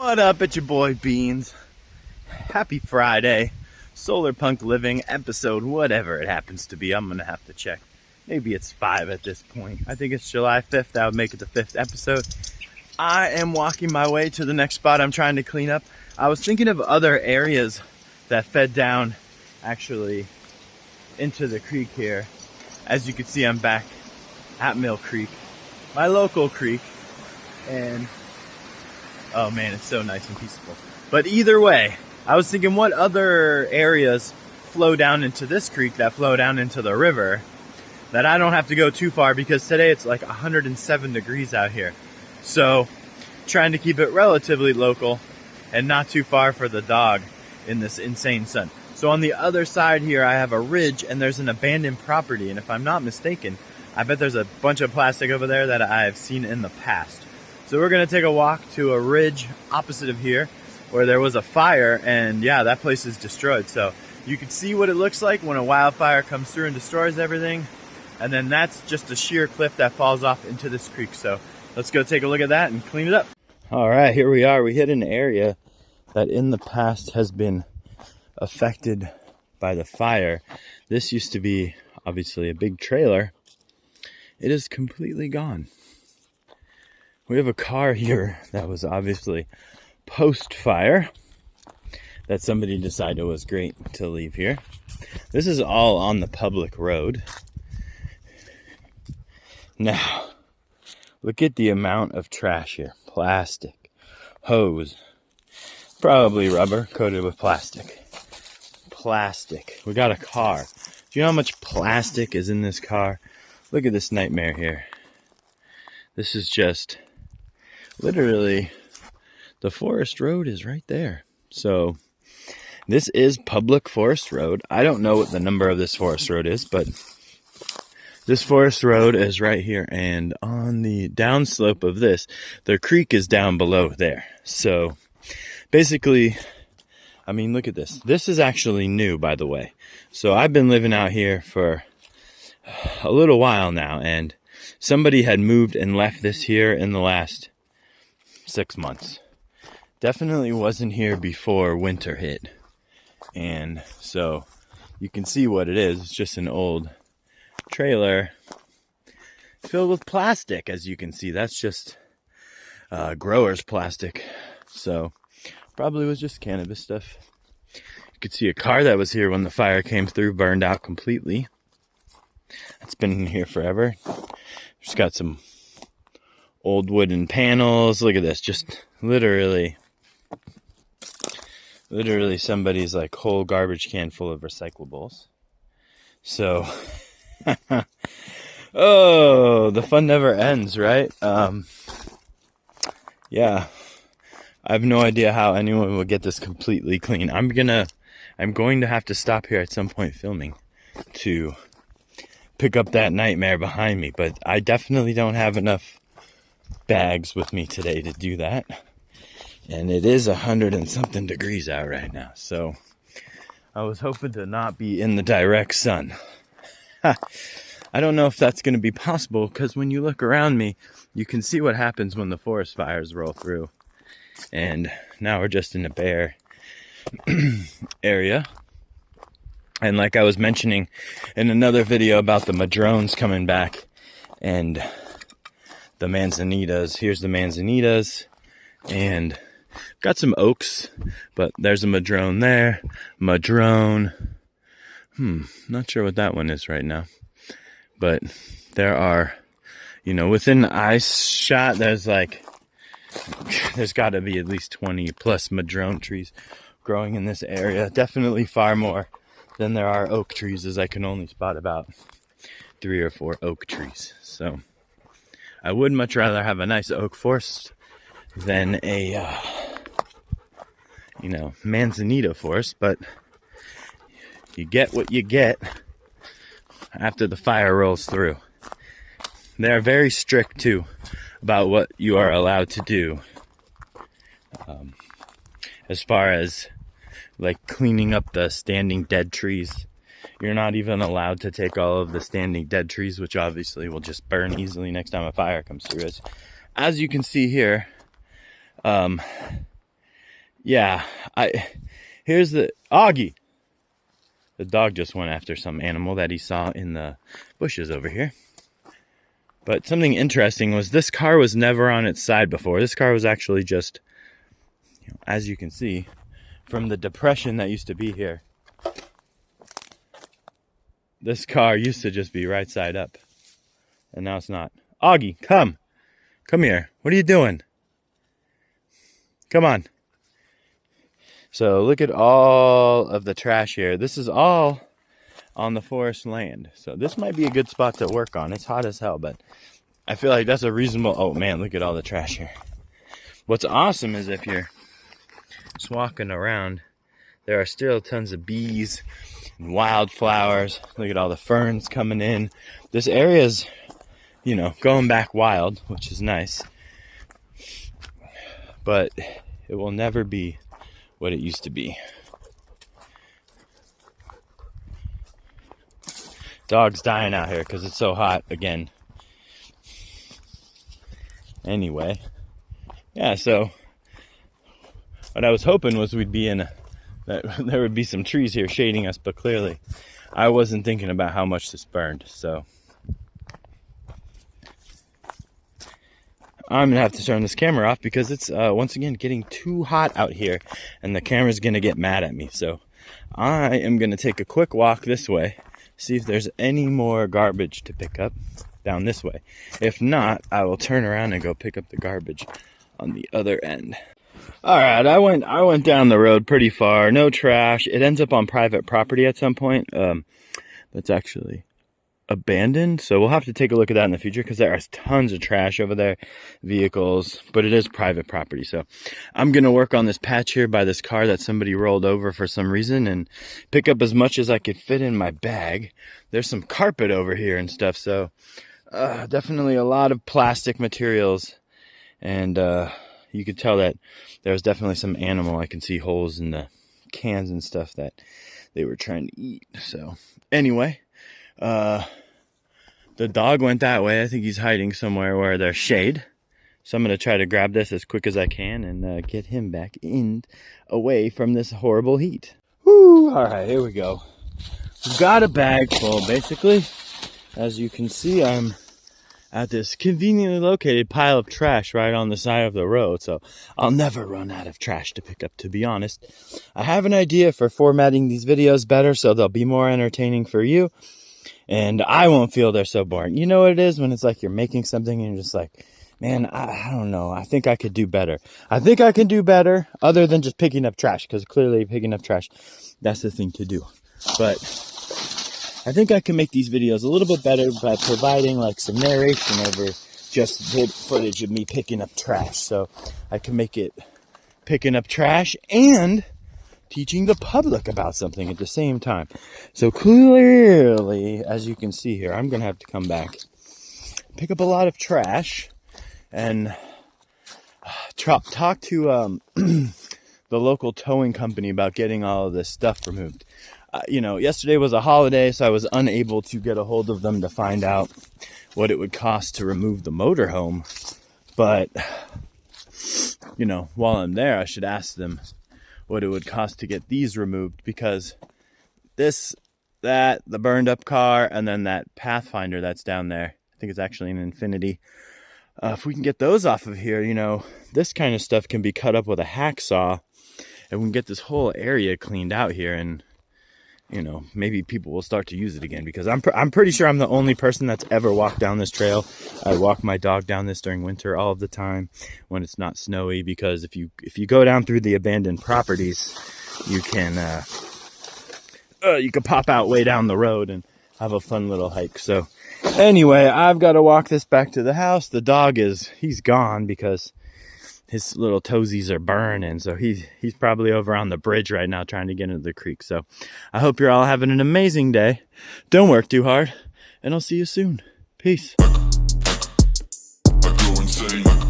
What up, it's your boy Beans. Happy Friday. SolarPunk Living episode, whatever it happens to be. I'm gonna have to check. Maybe it's 5 at this point. I think it's July 5th. That would make it the 5th episode. I am walking my way to the next spot I'm trying to clean up. I was thinking of other areas that fed down actually into the creek here. As you can see, I'm back at Mill Creek, my local creek, and oh man, it's so nice and peaceful. But either way, I was thinking what other areas flow down into this creek that flow down into the river that I don't have to go too far, because today it's like 107 degrees out here. So trying to keep it relatively local and not too far for the dog in this insane sun. So on the other side here, I have a ridge and there's an abandoned property. And if I'm not mistaken, I bet there's a bunch of plastic over there that I've seen in the past. So we're gonna take a walk to a ridge opposite of here where there was a fire, and yeah, that place is destroyed. So you can see what it looks like when a wildfire comes through and destroys everything. And then that's just a sheer cliff that falls off into this creek. So let's go take a look at that and clean it up. All right, here we are. We hit an area that in the past has been affected by the fire. This used to be obviously a big trailer. It is completely gone. We have a car here that was obviously post-fire that somebody decided was great to leave here. This is all on the public road. Now, look at the amount of trash here. Plastic, hose, probably rubber coated with plastic. Plastic. We got a car. Do you know how much plastic is in this car? Look at this nightmare here. This is just literally, the forest road is right there. So this is public forest road. I don't know what the number of this forest road is, but this forest road is right here. And on the downslope of this, the creek is down below there. So basically, I mean, look at this. This is actually new, by the way. So I've been living out here for a little while now, and somebody had moved and left this here in the last 6 months. Definitely wasn't here before winter hit. And so you can see what it is. It's just an old trailer filled with plastic, as you can see. That's just grower's plastic. So probably was just cannabis stuff. You could see a car that was here when the fire came through, burned out completely. It's been in here forever. Just got some old wooden panels. Look at this. Just literally somebody's like whole garbage can full of recyclables. So, oh, the fun never ends, right? Yeah. I have no idea how anyone will get this completely clean. I'm going to have to stop here at some point filming to pick up that nightmare behind me, but I definitely don't have enough bags with me today to do that. And it is 100 and something degrees out right now, so I was hoping to not be in the direct sun. I don't know if that's going to be possible, because when you look around me, you can see what happens when the forest fires roll through. And now we're just in a bare area. And like I was mentioning in another video about the madrones coming back and the manzanitas. Here's the manzanitas, and got some oaks, but there's a madrone there. Madrone. Not sure what that one is right now. But there are, within the eye shot, there's got to be at least 20 plus madrone trees growing in this area. Definitely far more than there are oak trees, as I can only spot about 3 or 4 oak trees. So I would much rather have a nice oak forest than a, manzanita forest, but you get what you get after the fire rolls through. They are very strict too about what you are allowed to do, as far as like cleaning up the standing dead trees. You're not even allowed to take all of the standing dead trees, which obviously will just burn easily next time a fire comes through. As you can see here, Yeah, here's the Augie. The dog just went after some animal that he saw in the bushes over here. But something interesting was this car was never on its side before. This car was actually just, as you can see, from the depression that used to be here. This car used to just be right side up. And now it's not. Augie, come. Come here. What are you doing? Come on. So look at all of the trash here. This is all on the forest land. So this might be a good spot to work on. It's hot as hell, but I feel like that's a reasonable... Oh man, look at all the trash here. What's awesome is if you're just walking around, there are still tons of bees and wildflowers. Look at all the ferns coming in. This area is, going back wild, which is nice. But it will never be what it used to be. Dog's dying out here because it's so hot again. Anyway, yeah, so what I was hoping was we'd be that there would be some trees here shading us, but clearly I wasn't thinking about how much this burned, so I'm gonna have to turn this camera off because it's once again getting too hot out here and the camera's gonna get mad at me. So I am gonna take a quick walk this way, see if there's any more garbage to pick up down this way. If not, I will turn around and go pick up the garbage on the other end. All right, I went down the road pretty far. No trash. It ends up on private property at some point. That's actually abandoned, so we'll have to take a look at that in the future because there are tons of trash over there, vehicles, but it is private property. So I'm gonna work on this patch here by this car that somebody rolled over for some reason and pick up as much as I could fit in my bag. There's some carpet over here and stuff, so definitely a lot of plastic materials, and you could tell that there was definitely some animal. I can see holes in the cans and stuff that they were trying to eat. So anyway, the dog went that way. I think he's hiding somewhere where there's shade. So I'm going to try to grab this as quick as I can and get him back in, away from this horrible heat. Woo! All right, here we go. We've got a bag full, basically. As you can see, I'm at this conveniently located pile of trash right on the side of the road. So I'll never run out of trash to pick up, to be honest. I have an idea for formatting these videos better so they'll be more entertaining for you. And I won't feel they're so boring. You know what it is when it's like you're making something and you're just like, man, I don't know. I think I could do better. I think I can do better other than just picking up trash, because clearly picking up trash, that's the thing to do. But I think I can make these videos a little bit better by providing like some narration over just the footage of me picking up trash. So I can make it picking up trash and teaching the public about something at the same time. So clearly, as you can see here, I'm going to have to come back, pick up a lot of trash, and talk to the local towing company about getting all of this stuff removed. Yesterday was a holiday, so I was unable to get a hold of them to find out what it would cost to remove the motorhome. But, while I'm there, I should ask them what it would cost to get these removed, because the burned up car, and then that Pathfinder that's down there, I think it's actually an Infinity. If we can get those off of here, this kind of stuff can be cut up with a hacksaw, and we can get this whole area cleaned out here, and maybe people will start to use it again, because I'm pretty sure I'm the only person that's ever walked down this trail. I walk my dog down this during winter all of the time when it's not snowy, because if you go down through the abandoned properties, you can pop out way down the road and have a fun little hike. So anyway, I've got to walk this back to the house. The dog he's gone because his little toesies are burning, so he's probably over on the bridge right now trying to get into the creek. So I hope you're all having an amazing day. Don't work too hard, and I'll see you soon. Peace. I go insane.